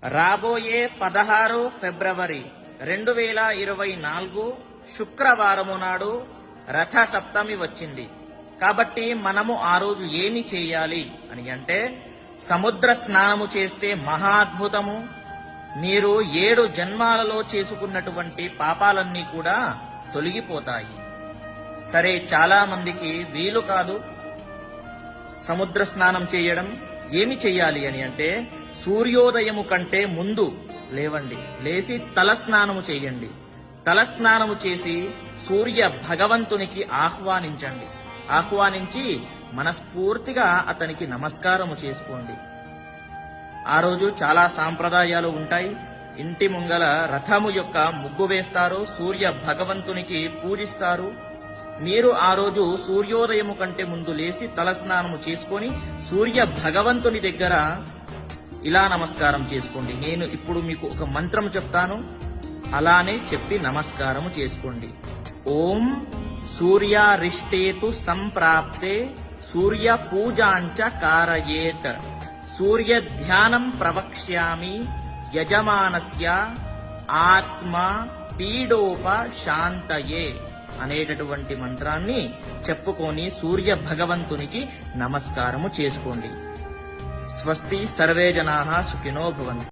రాబోయే 16 ఫిబ్రవరి 2024 శుక్రవారము నాడు రథ సప్తమి వచ్చింది. కాబట్టి మనము ఆ రోజు ఏమి చేయాలి అని అంటే, సముద్ర స్నానము చేస్తే మహా అద్భుతము. మీరు 7 జన్మాలలో చేసుకున్నటువంటి పాపాలన్నీ కూడా తొలగిపోతాయి. సరే, చాలా మందికి వీలు కాదు సముద్ర స్నానం చేయడం. ఏమి చెయ్యాలి అని అంటే, సూర్యోదయము కంటే ముందు లేవండి, లేచి తలస్నానము చేయండి. తలస్నానము చేసి సూర్య భగవంతునికి ఆహ్వానించి మనస్ఫూర్తిగా అతనికి నమస్కారము చేసుకోండి. ఆ రోజు చాలా సాంప్రదాయాలు ఉంటాయి. ఇంటి ముంగల రథము యొక్క ముగ్గు వేస్తారు, సూర్య భగవంతునికి పూజిస్తారు. మీరు ఆ రోజు సూర్యోదయము కంటే ముందు లేచి తలస్నానము చేసుకొని సూర్య భగవంతుని దగ్గర ఇలా నమస్కారం చేసుకోండి. నేను ఇప్పుడు మీకు ఒక మంత్రం చెప్తాను, అలానే చెప్పి నమస్కారము చేసుకోండి. ఓం సూర్యారిష్టేతు సంప్రాప్తే సూర్య పూజాంచ కారయేత్ సూర్య ధ్యానం ప్రవక్ష్యామి యజమానస్య ఆత్మ పీడోప శాంతయే అనేటటువంటి మంత్రాన్ని చెప్పుకొని సూర్య భగవంతునికి నమస్కారము చేసుకోండి. స్వస్తి, సర్వే జనాః సుఖినో భవంతు.